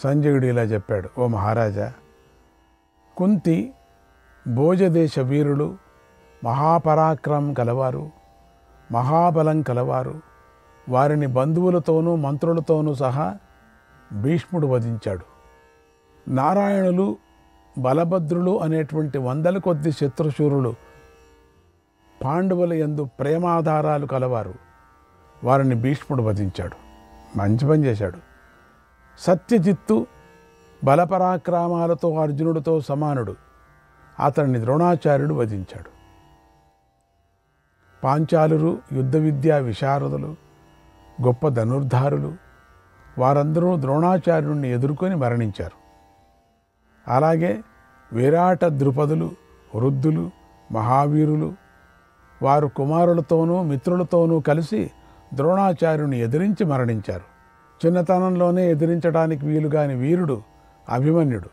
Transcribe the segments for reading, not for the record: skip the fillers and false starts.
సంజయుడు ఇలా చెప్పాడు, ఓ మహారాజా, కుంతి భోజదేశ వీరులు, మహాపరాక్రమం కలవారు, మహాబలం కలవారు. వారిని బంధువులతోనూ మంత్రులతోనూ సహా భీష్ముడు వధించాడు. నారాయణులు, బలభద్రులు అనేటువంటి వందల కొద్ది శత్రుశూరులు పాండవుల యందు ప్రేమాధారాలు కలవారు. వారిని భీష్ముడు వధించాడు. మంచి పని చేశాడు. సత్యజిత్తు బలపరాక్రమాలతో అర్జునుడితో సమానుడు. అతన్ని ద్రోణాచార్యుడు వధించాడు. పాంచాలురు యుద్ధ విద్యా విశారదులు, గొప్ప ధనుర్ధారులు. వారందరూ ద్రోణాచార్యుడిని ఎదుర్కొని మరణించారు. అలాగే విరాట ద్రుపదులు, వృద్ధులు, మహావీరులు. వారు కుమారులతోనూ మిత్రులతోనూ కలిసి ద్రోణాచార్యుని ఎదిరించి మరణించారు. చిన్నతనంలోనే ఎదిరించడానికి వీలుగాని వీరుడు అభిమన్యుడు.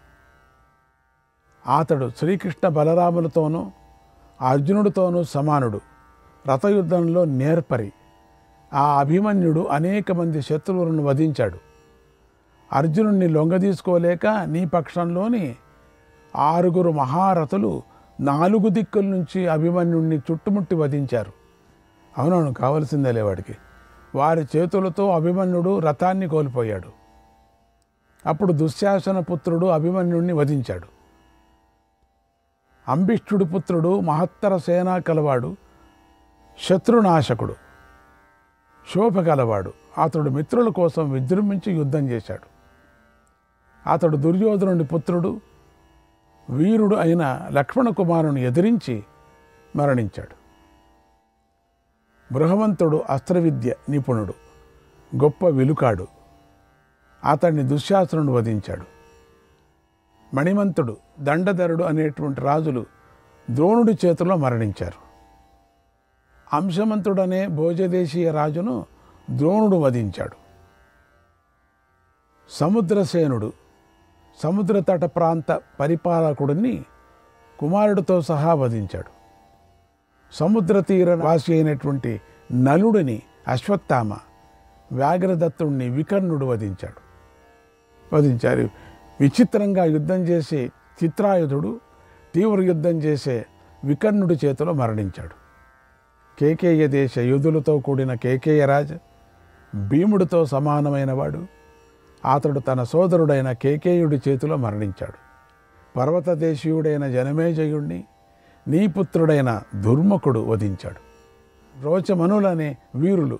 అతడు శ్రీకృష్ణ బలరాములతోనూ అర్జునుడితోనూ సమానుడు. రథయుద్ధంలో నేర్పరి. ఆ అభిమన్యుడు అనేక మంది శత్రువులను వధించాడు. అర్జునుడిని లొంగదీసుకోలేక నీ పక్షంలోని 6 మహారథులు 4 దిక్కుల నుంచి అభిమన్యుడిని చుట్టుముట్టి వధించారు. అవునవును, కావలసిందేలే వాడికి. వారి చేతులతో అభిమన్యుడు రథాన్ని కోల్పోయాడు. అప్పుడు దుశ్శాసన పుత్రుడు అభిమన్యుడిని వధించాడు. అంబిష్ఠుడి పుత్రుడు మహత్తర సేనా కలవాడు, శత్రునాశకుడు, శోభ కలవాడు. అతడు మిత్రుల కోసం విజృంభించి యుద్ధం చేశాడు. అతడు దుర్యోధనుడి పుత్రుడు, వీరుడు అయిన లక్ష్మణ కుమారుని ఎదిరించి మరణించాడు. బృహవంతుడు అస్త్రవిద్య నిపుణుడు, గొప్ప విలుకాడు. అతన్ని దుశ్శాసనుడు వధించాడు. మణిమంతుడు, దండధరుడు అనేటువంటి రాజులు ద్రోణుడి చేతిలో మరణించారు. అంశమంతుడనే భోజదేశీయ రాజును ద్రోణుడు వధించాడు. సముద్రసేనుడు సముద్ర తట ప్రాంత పరిపాలకుడిని కుమారుడితో సహా వధించాడు. సముద్ర తీర వాసి అయినటువంటి నలుడిని అశ్వత్థామ, వ్యాఘ్రదత్తుడిని వికర్ణుడు వధించారు. విచిత్రంగా యుద్ధం చేసే చిత్రాయుధుడు తీవ్ర యుద్ధం చేసే వికర్ణుడి చేతిలో మరణించాడు. కేకేయ దేశ యోధులతో కూడిన కేకేయరాజు భీముడితో సమానమైన వాడు. అతడు తన సోదరుడైన కేకేయుడి చేతిలో మరణించాడు. పర్వతదేశీయుడైన జనమేజయుడిని నీ పుత్రుడైన దుర్ముఖుడు వధించాడు. రోచమనులనే వీరులు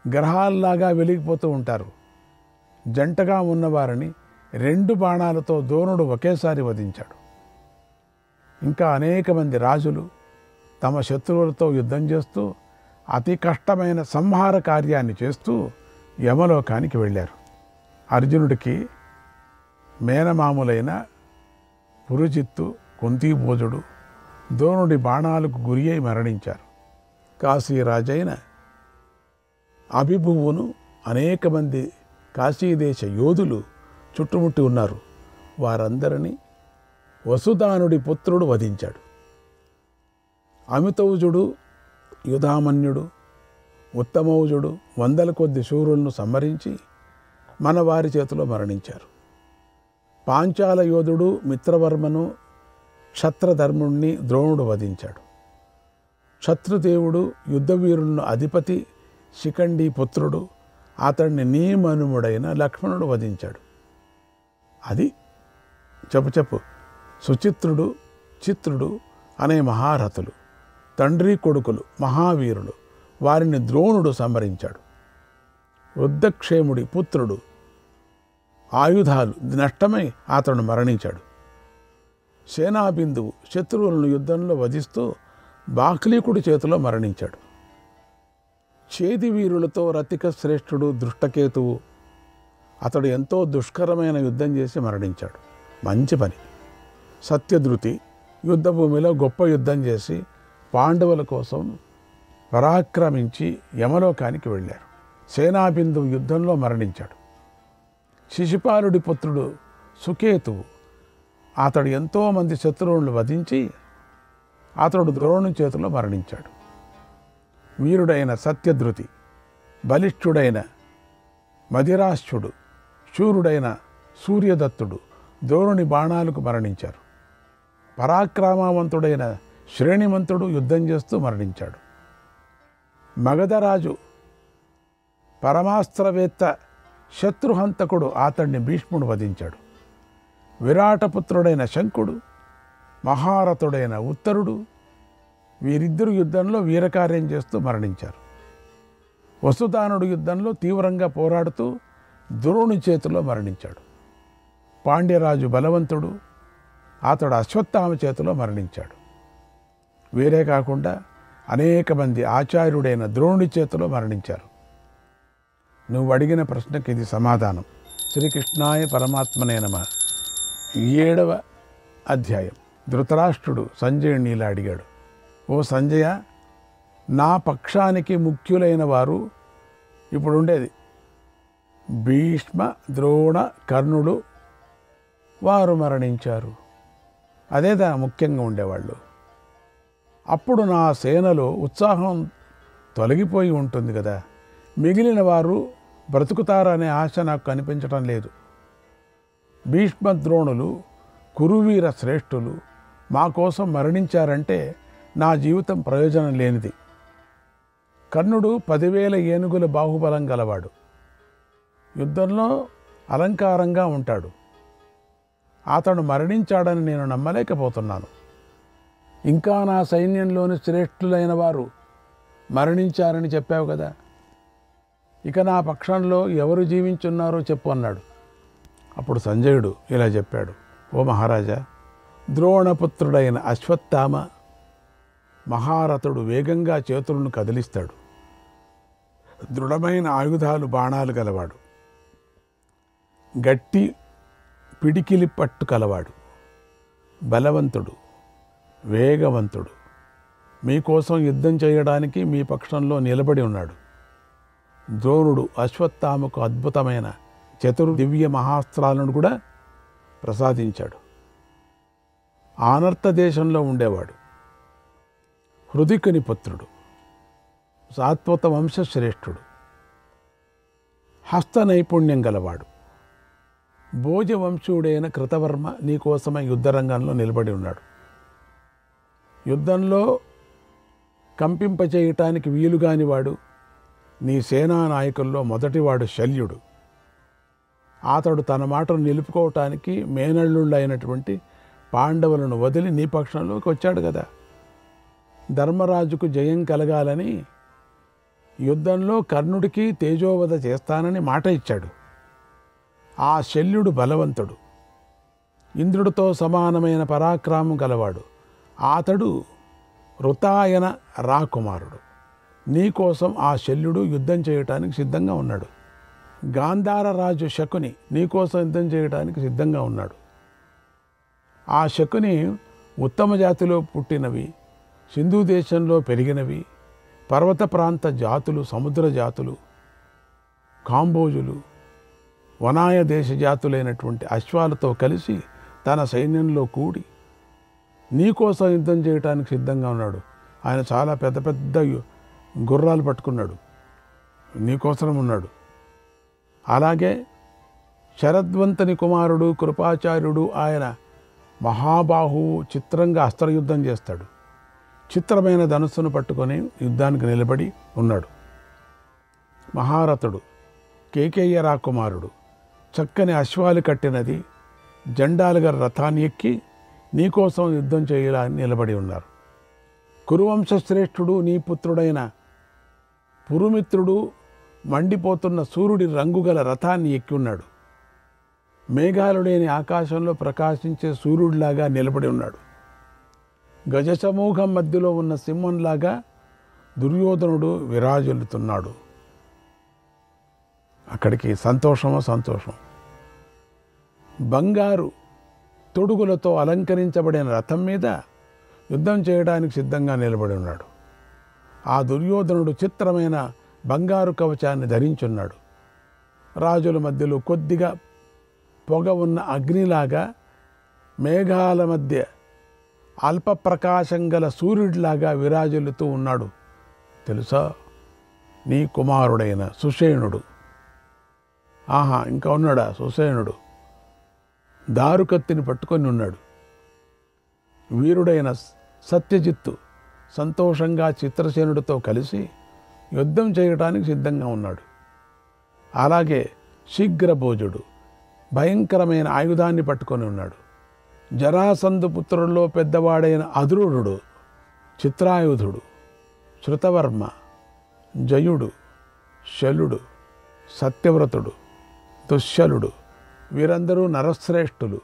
గ్రహాల్లాగా వెలిగిపోతూ ఉంటారు. జంటగా ఉన్నవారిని 2 బాణాలతో ద్రోణుడు ఒకేసారి వధించాడు. ఇంకా అనేక మంది రాజులు తమ శత్రువులతో యుద్ధం చేస్తూ అతి కష్టమైన సంహార కార్యాన్ని చేస్తూ యమలోకానికి వెళ్ళారు. అర్జునుడికి మేనమాములైన పురుజిత్తు, కుంతీభోజుడు ద్రోణుడి బాణాలకు గురి అయి మరణించారు. కాశీరాజైన అభిభువును అనేక మంది కాశీదేశ యోధులు చుట్టుముట్టి ఉన్నారు. వారందరినీ వసుదానుడి పుత్రుడు వధించాడు. అమితౌజుడు, యుధామన్యుడు, ఉత్తమౌజుడు 100 కొద్ది శూరులను సంహరించి మన వారి చేతిలో మరణించారు. పాంచాల యోధుడు మిత్రవర్మను, క్షత్రధర్ముణ్ణి ద్రోణుడు వధించాడు. శత్రుదేవుడు యుద్ధవీరులను అధిపతి శిఖండి పుత్రుడు, అతడిని నీమనుముడైన లక్ష్మణుడు వధించాడు. అది చెప్పు సుచిత్రుడు, చిత్రుడు అనే మహారథులు, తండ్రి కొడుకులు, మహావీరులు. వారిని ద్రోణుడు సంహరించాడు. వృద్ధక్షేముడి పుత్రుడు ఆయుధాలు నష్టమై అతడు మరణించాడు. సేనాబిందువు శత్రువులను యుద్ధంలో వధిస్తూ బాక్లీకుడి చేతిలో మరణించాడు. చేది వీరులతో రతిక శ్రేష్ఠుడు దృష్టకేతువు, అతడు ఎంతో దుష్కరమైన యుద్ధం చేసి మరణించాడు. మంచి పని. సత్యధృతి యుద్ధభూమిలో గొప్ప యుద్ధం చేసి పాండవుల కోసం పరాక్రమించి యమలోకానికి వెళ్ళారు. సేనాబిందువు యుద్ధంలో మరణించాడు. శిశుపాలుడి పుత్రుడు సుకేతువు, అతడు ఎంతోమంది శత్రువులను వధించి అతడు ద్రోణుని చేతిలో మరణించాడు. వీరుడైన సత్యధృతి, బలిష్ఠుడైన మదిరాష్ట్రుడు, శూరుడైన సూర్యదత్తుడు ద్రోణుని బాణాలకు మరణించారు. పరాక్రమవంతుడైన శ్రేణిమంతుడు యుద్ధం చేస్తూ మరణించాడు. మగధరాజు పరమాస్త్రవేత్త శత్రుహంతకుడు అతడిని భీష్ముడు వధించాడు. విరాటపుత్రుడైన శంకుడు, మహారథుడైన ఉత్తరుడు వీరిద్దరు యుద్ధంలో వీరకార్యం చేస్తూ మరణించారు. వసుదానుడు యుద్ధంలో తీవ్రంగా పోరాడుతూ ద్రోణుని చేతిలో మరణించాడు. పాండ్యరాజు బలవంతుడు, అతడు అశ్వత్థామ చేతిలో మరణించాడు. వీరే కాకుండా అనేక మంది ఆచార్యుడైన ద్రోణుడి చేతిలో మరణించారు. నువ్వు అడిగిన ప్రశ్నకి ఇది సమాధానం. శ్రీకృష్ణాయ పరమాత్మనే నమః. 7వ అధ్యాయం. ధృతరాష్ట్రుడు సంజయుడిని ఇలా అడిగాడు, ఓ సంజయ, నా పక్షానికి ముఖ్యులైన వారు ఇప్పుడు ఉండేది భీష్మ, ద్రోణ, కర్ణుడు, వారు మరణించారు. అదేదా ముఖ్యంగా ఉండేవాళ్ళు. అప్పుడు నా సేనలో ఉత్సాహం తొలగిపోయి ఉంటుంది కదా. మిగిలిన వారు బ్రతుకుతారనే ఆశ నాకు కనిపించటం లేదు. భీష్మ, ద్రోణులు కురువీర శ్రేష్ఠులు మా కోసం మరణించారంటే నా జీవితం ప్రయోజనం లేనిది. కర్ణుడు 10,000 ఏనుగుల బాహుబలం గలవాడు. యుద్ధంలో అలంకారంగా ఉంటాడు. అతడు మరణించాడని నేను నమ్మలేకపోతున్నాను. ఇంకా నా సైన్యంలోని శ్రేష్ఠులైన వారు మరణించారని చెప్పావు కదా. ఇక నా పక్షంలో ఎవరు జీవించున్నారో చెప్పు అన్నాడు. అప్పుడు సంజయుడు ఇలా చెప్పాడు, ఓ మహారాజా, ద్రోణపుత్రుడైన అశ్వత్థామ మహారథుడు వేగంగా చేతులను కదిలిస్తాడు. దృఢమైన ఆయుధాలు, బాణాలు గలవాడు. గట్టి పిడికిలి పట్టు కలవాడు. బలవంతుడు, వేగవంతుడు. మీకోసం యుద్ధం చేయడానికి మీ పక్షంలో నిలబడి ఉన్నాడు. ద్రోణుడు అశ్వత్థామకు అద్భుతమైన దివ్య మహాస్త్రాలను కూడా ప్రసాదించాడు. ఆనర్త దేశంలో ఉండేవాడు. హృదికుని పుత్రుడు, సాత్వత వంశశ్రేష్ఠుడు, హస్త నైపుణ్యం గలవాడు. భోజవంశుడైన కృతవర్మ నీకోసమై యుద్ధరంగంలో నిలబడి ఉన్నాడు. యుద్ధంలో కంపింపచేయటానికి వీలుగానివాడు నీ సేనా నాయకుల్లో మొదటివాడు శల్యుడు. అతడు తన మాటను నిలుపుకోవటానికి మేనల్లుళ్ళైనటువంటి పాండవులను వదిలి నీ పక్షంలోకి వచ్చాడు కదా. ధర్మరాజుకు జయం కలగాలని యుద్ధంలో కర్ణుడికి తేజోవధ చేస్తానని మాట ఇచ్చాడు. ఆ శల్యుడు బలవంతుడు, ఇంద్రుడితో సమానమైన పరాక్రమం గలవాడు. అతడు ఋతాయన రాకుమారుడు. నీకోసం ఆ శల్యుడు యుద్ధం చేయటానికి సిద్ధంగా ఉన్నాడు. గాంధార రాజు శకుని నీకోసం యుద్ధం చేయడానికి సిద్ధంగా ఉన్నాడు. ఆ శకుని ఉత్తమ జాతిలో పుట్టినవి, సింధు దేశంలో పెరిగినవి, పర్వత ప్రాంత జాతులు, సముద్ర జాతులు, కాంబోజులు, వనాయ దేశ జాతులైనటువంటి అశ్వాలతో కలిసి తన సైన్యంలో కూడి నీకోసం యుద్ధం చేయడానికి సిద్ధంగా ఉన్నాడు. ఆయన చాలా పెద్ద పెద్ద గుర్రాలు పట్టుకున్నాడు, నీకోసం ఉన్నాడు. అలాగే శరద్వంతుని కుమారుడు కృపాచార్యుడు ఆయన మహాబాహువు చిత్రంగా అస్త్రయుద్ధం చేస్తాడు. చిత్రమైన ధనుస్సును పట్టుకొని యుద్ధానికి నిలబడి ఉన్నాడు. మహారథుడు కేకేయ రాకుమారుడు చక్కని అశ్వాలు కట్టినది జెండాలుగా రథాన్ని ఎక్కి నీకోసం యుద్ధం చేయాలని నిలబడి ఉన్నారు. కురువంశశ్రేష్ఠుడు నీ పుత్రుడైన పురుమిత్రుడు మండిపోతున్న సూర్యుడి రంగుగల రథాన్ని ఎక్కి ఉన్నాడు. మేఘాలు లేని ఆకాశంలో ప్రకాశించే సూర్యుడిలాగా నిలబడి ఉన్నాడు. గజసమూహం మధ్యలో ఉన్న సింహంలాగా దుర్యోధనుడు విరాజిల్లుతున్నాడు. అక్కడికి సంతోషం. బంగారు తొడుగులతో అలంకరించబడిన రథం మీద యుద్ధం చేయడానికి సిద్ధంగా నిలబడి ఉన్నాడు. ఆ దుర్యోధనుడు చిత్రమైన బంగారు కవచాన్ని ధరించున్నాడు. రాజుల మధ్యలో కొద్దిగా పొగ ఉన్న అగ్నిలాగా, మేఘాల మధ్య అల్ప ప్రకాశం గల సూర్యుడిలాగా విరాజిల్లుతూ ఉన్నాడు. తెలుసా, నీ కుమారుడైన సుషేణుడు. ఇంకా ఉన్నాడా సుషేణుడు? దారుకత్తిని పట్టుకొని ఉన్నాడు. వీరుడైన సత్యజిత్తు సంతోషంగా చిత్రసేనుడితో కలిసి యుద్ధం చేయడానికి సిద్ధంగా ఉన్నాడు. అలాగే శీఘ్రభోజుడు భయంకరమైన ఆయుధాన్ని పట్టుకొని ఉన్నాడు. జరాసంధు పుత్రుల్లో పెద్దవాడైన అధృఢుడు, చిత్రాయుధుడు, శృతవర్మ, జయుడు, శలుడు, సత్యవ్రతుడు, దుశ్శలుడు వీరందరూ నరశ్రేష్ఠులు.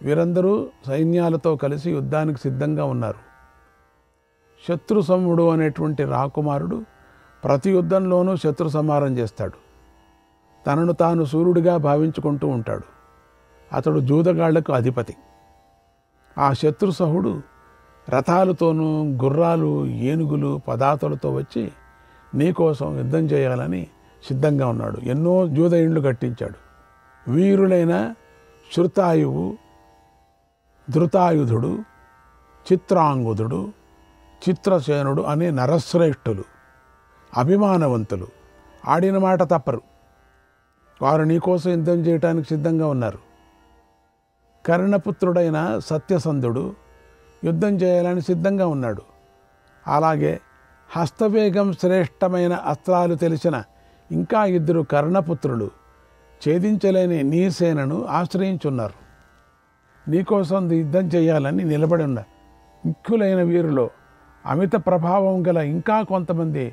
వీరందరూ సైన్యాలతో కలిసి యుద్ధానికి సిద్ధంగా ఉన్నారు. శత్రుసమ్ముడు అనేటువంటి రాకుమారుడు ప్రతి యుద్ధంలోనూ శత్రు సంహారం చేస్తాడు. తనను తాను సూర్యుడిగా భావించుకుంటూ ఉంటాడు. అతడు జూదగాళ్లకు అధిపతి. ఆ శత్రుసహుడు రథాలతోనూ గుర్రాలు, ఏనుగులు, పదాతులతో వచ్చి నీకోసం యుద్ధం చేయాలని సిద్ధంగా ఉన్నాడు. ఎన్నో జూద ఇండ్లు కట్టించాడు. వీరులైన శృతాయువు, ధృతాయుధుడు, చిత్రాంగుధుడు, చిత్రసేనుడు అనే నరశ్రేష్ఠులు, అభిమానవంతులు, ఆడిన మాట తప్పరు. వారు నీకోసం యుద్ధం చేయడానికి సిద్ధంగా ఉన్నారు. కర్ణపుత్రుడైన సత్యసంధుడు యుద్ధం చేయాలని సిద్ధంగా ఉన్నాడు. అలాగే హస్తవేగం శ్రేష్టమైన అస్త్రాలు తెలిసిన ఇంకా 2 కర్ణపుత్రులు ఛేదించలేని నీ సేనను ఆశ్రయించున్నారు. నీకోసం యుద్ధం చేయాలని నిలబడి ఉన్నారు. ముఖ్యులైన వీరిలో అమిత ప్రభావం గల ఇంకా కొంతమంది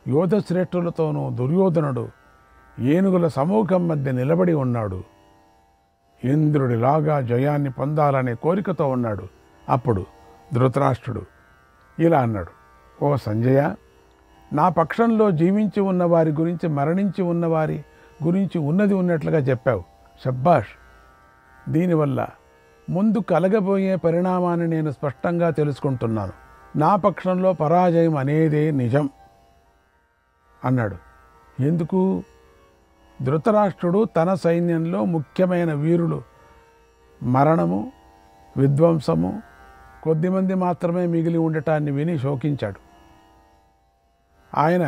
యోధశ్రేష్ఠులతోనూ దుర్యోధనుడు ఏనుగుల సమూహం మధ్య నిలబడి ఉన్నాడు. ఇంద్రుడిలాగా జయాన్ని పొందాలనే కోరికతో ఉన్నాడు. అప్పుడు ధృతరాష్ట్రుడు ఇలా అన్నాడు, ఓ సంజయ, నా పక్షంలో జీవించి ఉన్నవారి గురించి, మరణించి ఉన్నవారి గురించి ఉన్నది ఉన్నట్లుగా చెప్పావు. శబ్బాష్. దీనివల్ల ముందు కలగబోయే పరిణామాన్ని నేను స్పష్టంగా తెలుసుకుంటున్నాను. నా పక్షంలో పరాజయం అనేదే నిజం అన్నాడు. ఎందుకు? ధృతరాష్ట్రుడు తన సైన్యంలో ముఖ్యమైన వీరులు మరణము, విధ్వంసము, కొద్దిమంది మాత్రమే మిగిలి ఉండటాన్ని విని శోకించాడు. ఆయన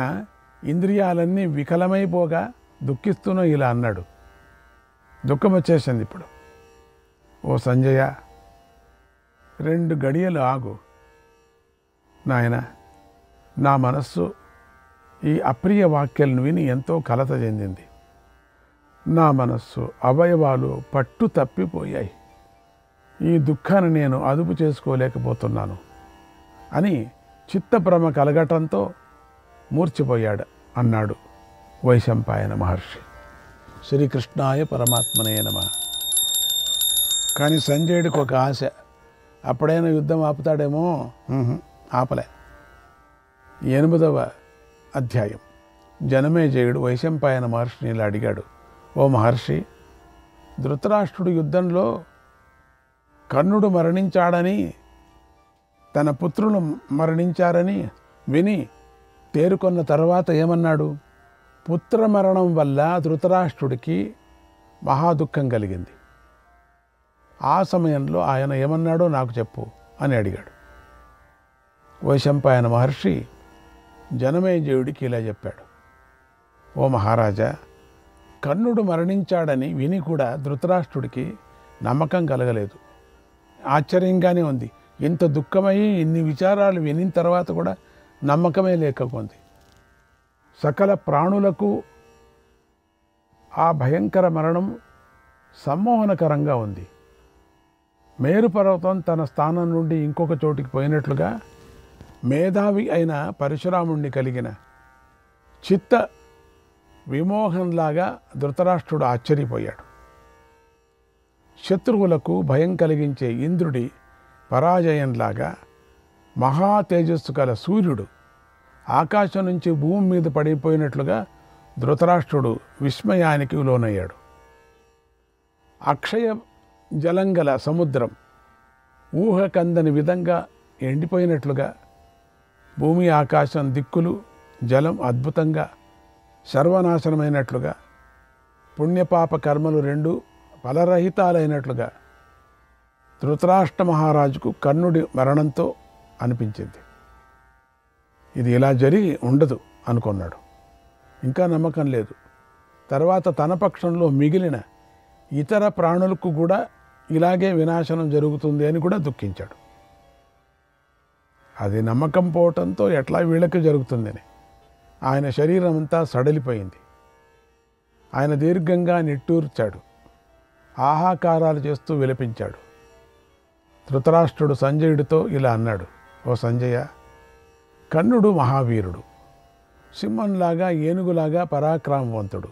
ఇంద్రియాలన్నీ వికలమైపోగా దుఃఖిస్తూనూ ఇలా అన్నాడు. దుఃఖం వచ్చేసింది ఇప్పుడు. ఓ సంజయ, 2 గడియలు ఆగు నాయన. నా మనస్సు ఈ అప్రియ వాక్యాలను విని ఎంతో కలత చెందింది. నా మనస్సు అవయవాలు పట్టు తప్పిపోయాయి. ఈ దుఃఖాన్ని నేను అదుపు చేసుకోలేకపోతున్నాను అని చిత్తభ్రమ కలగటంతో మూర్చిపోయాడు అన్నాడు వైశంపాయన మహర్షి. శ్రీకృష్ణాయ పరమాత్మనే నమః. కానీ సంజయుడికి ఒక ఆశ, అప్పుడైనా యుద్ధం ఆపుతాడేమో. ఆపలే. 8వ అధ్యాయం. జనమేజయుడు వైశంపాయన మహర్షిని ఇలా అడిగాడు, ఓ మహర్షి, ధృతరాష్ట్రుడు యుద్ధంలో కర్ణుడు మరణించాడని, తన పుత్రులు మరణించారని విని తేరుకొన్న తర్వాత ఏమన్నాడు? పుత్ర మరణం వల్ల ధృతరాష్ట్రుడికి మహాదుఖం కలిగింది. ఆ సమయంలో ఆయన ఏమన్నాడో నాకు చెప్పు అని అడిగాడు. వైశంపాయన మహర్షి జనమేజయుడికి ఇలా చెప్పాడు, ఓ మహారాజా, కర్ణుడు మరణించాడని విని కూడా ధృతరాష్ట్రుడికి నమ్మకం కలగలేదు. ఆశ్చర్యంగానే ఉంది. ఇంత దుఃఖమయ్యి ఇన్ని విచారాలు వినిన తర్వాత కూడా నమ్మకమే లేకపోయింది. సకల ప్రాణులకు ఆ భయంకర మరణం సమ్మోహనకరంగా ఉంది. మేరు పర్వతం తన స్థానం నుండి ఇంకొక చోటికి పోయినట్లుగా మేధావి అయిన పరశురాముణ్ణి కలిగిన చిత్త విమోహంలాగా ధృతరాష్ట్రుడు ఆశ్చర్యపోయాడు. శత్రువులకు భయం కలిగించే ఇంద్రుడి పరాజయంలాగా మహా తేజస్సు గల సూర్యుడు ఆకాశం నుంచి భూమి మీద పడిపోయినట్లుగా ధృతరాష్ట్రుడు విస్మయానికి లోనయ్యాడు. అక్షయ జలంగల సముద్రం ఊహకందని విధంగా ఎండిపోయినట్లుగా భూమి ఆకాశం దిక్కులు జలం అద్భుతంగా సర్వనాశనమైనట్లుగా పుణ్యపాప కర్మలు 2 ఫలరహితాలైనట్లుగా ధృతరాష్ట్ర మహారాజుకు కర్ణుడి మరణంతో అనిపించింది. ఇది ఇలా జరిగి ఉండదు అనుకున్నాడు. ఇంకా నమ్మకం లేదు. తర్వాత తన పక్షంలో మిగిలిన ఇతర ప్రాణులకు కూడా ఇలాగే వినాశనం జరుగుతుంది అని కూడా దుఃఖించాడు. అది నమ్మకం పోవటంతో ఎట్లా వీళ్ళకి జరుగుతుందని ఆయన శరీరం అంతా సడలిపోయింది. ఆయన దీర్ఘంగా నిట్టూర్చాడు. ఆహాకారాలు చేస్తూ విలపించాడు. ధృతరాష్ట్రుడు సంజయుడితో ఇలా అన్నాడు, ఓ సంజయ, కర్ణుడు మహావీరుడు, సింహంలాగా ఏనుగులాగా పరాక్రమవంతుడు,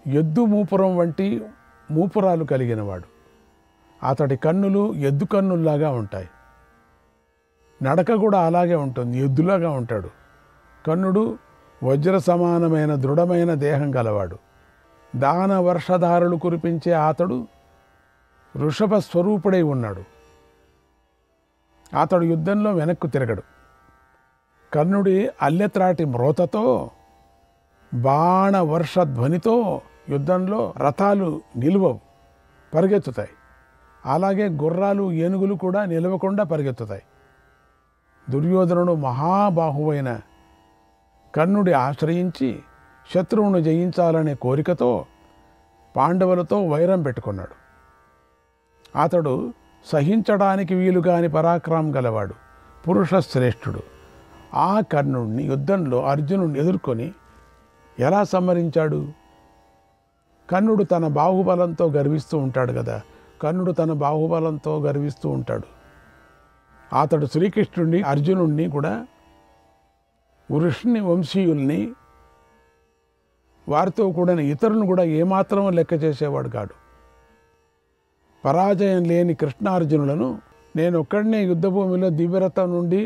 ఎద్దు మూపురం వంటి మూపురాలు కలిగినవాడు. అతడి కన్నులు ఎద్దు కన్నుల్లాగా ఉంటాయి. నడక కూడా అలాగే ఉంటుంది, ఎద్దులాగా ఉంటాడు. కర్ణుడు వజ్ర సమానమైన దృఢమైన దేహం గలవాడు. దాన వర్షధారలు కురిపించే అతడు వృషభ స్వరూపుడై ఉన్నాడు. అతడు యుద్ధంలో వెనక్కు తిరగడు. కర్ణుడి అల్లెత్రాటి మ్రోతతో బాణ వర్ష ధ్వనితో యుద్ధంలో రథాలు నిలువవు, పరిగెత్తుతాయి. అలాగే గుర్రాలు ఏనుగులు కూడా నిలవకుండా పరిగెత్తుతాయి. దుర్యోధనుడు మహాబాహువైన కర్ణుడి ఆశ్రయించి శత్రువును జయించాలనే కోరికతో పాండవులతో వైరం పెట్టుకున్నాడు. అతడు సహించడానికి వీలుగాని పరాక్రమం గలవాడు, పురుష శ్రేష్ఠుడు. ఆ కర్ణుడిని యుద్ధంలో అర్జునుడిని ఎదుర్కొని ఎలా సంహరించాడు? కర్ణుడు తన బాహుబలంతో గర్విస్తూ ఉంటాడు కదా, కర్ణుడు తన బాహుబలంతో గర్విస్తూ ఉంటాడు. అతడు శ్రీకృష్ణుడిని, అర్జునుడిని కూడా, వృష్ణి వంశీయుల్ని, వారితో కూడిన ఇతరులను కూడా ఏమాత్రం లెక్క చేసేవాడు కాడు. పరాజయం లేని కృష్ణార్జునులను నేను ఒక్కడినే యుద్ధభూమిలో దివ్యరథం నుండి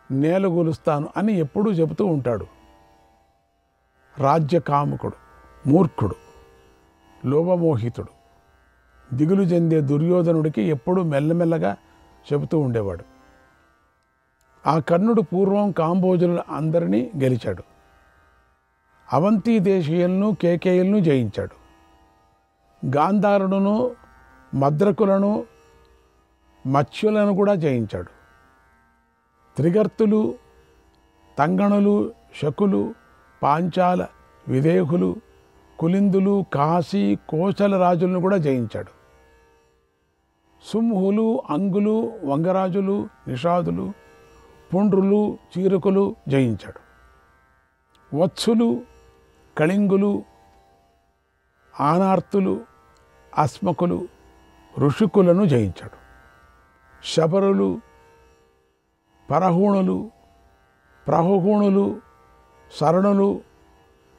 నేలగొలుస్తాను అని ఎప్పుడూ చెబుతూ ఉంటాడు. రాజ్యకాముకుడు, మూర్ఖుడు, లోభమోహితుడు, దిగులు చెందే దుర్యోధనుడికి ఎప్పుడూ మెల్లమెల్లగా చెబుతూ ఉండేవాడు. ఆ కర్ణుడు పూర్వం కాంబోజుల అందరినీ గెలిచాడు. అవంతి దేశీయులను, కేకేయులను జయించాడు. గాంధారులను, మద్రకులను, మత్స్యులను కూడా జయించాడు. త్రిగర్తులు, తంగణులు, శకులు, పాంచాల, విదేహులు, కులిందులు, కాశీ, కోశల రాజులను కూడా జయించాడు. సింహులు, అంగులు, వంగరాజులు, నిషాదులు, పుండ్రులు, చీరకులు జయించాడు. వత్సులు, కళింగులు, ఆనార్తులు, అస్మకులు, ఋషికులను జయించాడు. శబరులు, పరహూణులు, ప్రహూణులు, శరణులు,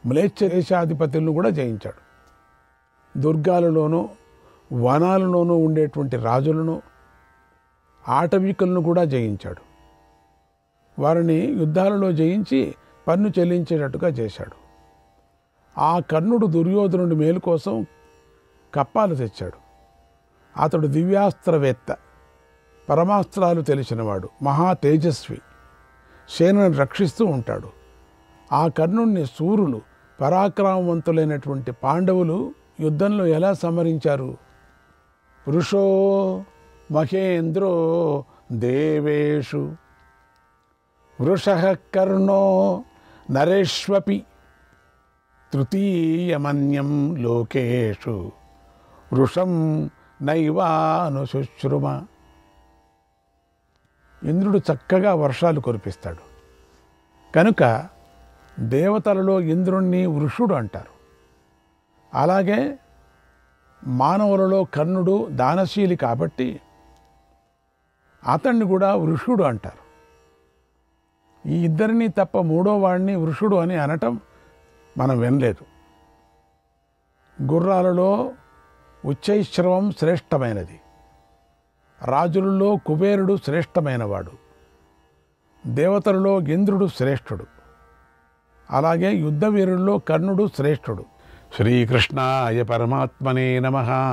మ్లేచ్ఛ దేశాధిపతులను కూడా జయించాడు. దుర్గాలలోనూ వనాలలోనూ ఉండేటువంటి రాజులను, ఆటవికులను కూడా జయించాడు. వారిని యుద్ధాలలో జయించి పన్ను చెల్లించేటట్టుగా చేశాడు. ఆ కర్ణుడు దుర్యోధనుడి మేలు కోసం కప్పాలు తెచ్చాడు. అతడు దివ్యాస్త్రవేత్త, పరమాస్త్రాలు తెలిసినవాడు, మహా తేజస్వి, సేనను రక్షిస్తూ ఉంటాడు. ఆ కర్ణుణ్ణి శూరులు, పరాక్రమవంతులైనటువంటి పాండవులు యుద్ధంలో ఎలా సంహరించారు? వృషో మహేంద్రో దేవేషు వృషః కర్ణో నరేష్వపి తృతీయమన్యం లోకేషు వృషం నైవానుశుశ్రుమ. ఇంద్రుడు చక్కగా వర్షాలు కురిపిస్తాడు కనుక దేవతలలో ఇంద్రుణ్ణి వృషుడు అంటారు. అలాగే మానవులలో కర్ణుడు దానశీలి కాబట్టి అతన్ని కూడా వృషుడు అంటారు. ఈ ఇద్దరిని తప్ప మూడో వాడిని వృషుడు అని అనటం మనం వినలేదు. గుర్రాలలో ఉచ్చైశ్రవం శ్రేష్టమైనది. రాజులలో కుబేరుడు శ్రేష్టమైనవాడు. దేవతలలో ఇంద్రుడు శ్రేష్ఠుడు. అలాగే యుద్ధవీరుల్లో కర్ణుడు శ్రేష్ఠుడు. శ్రీకృష్ణాయ పరమాత్మనే నమః.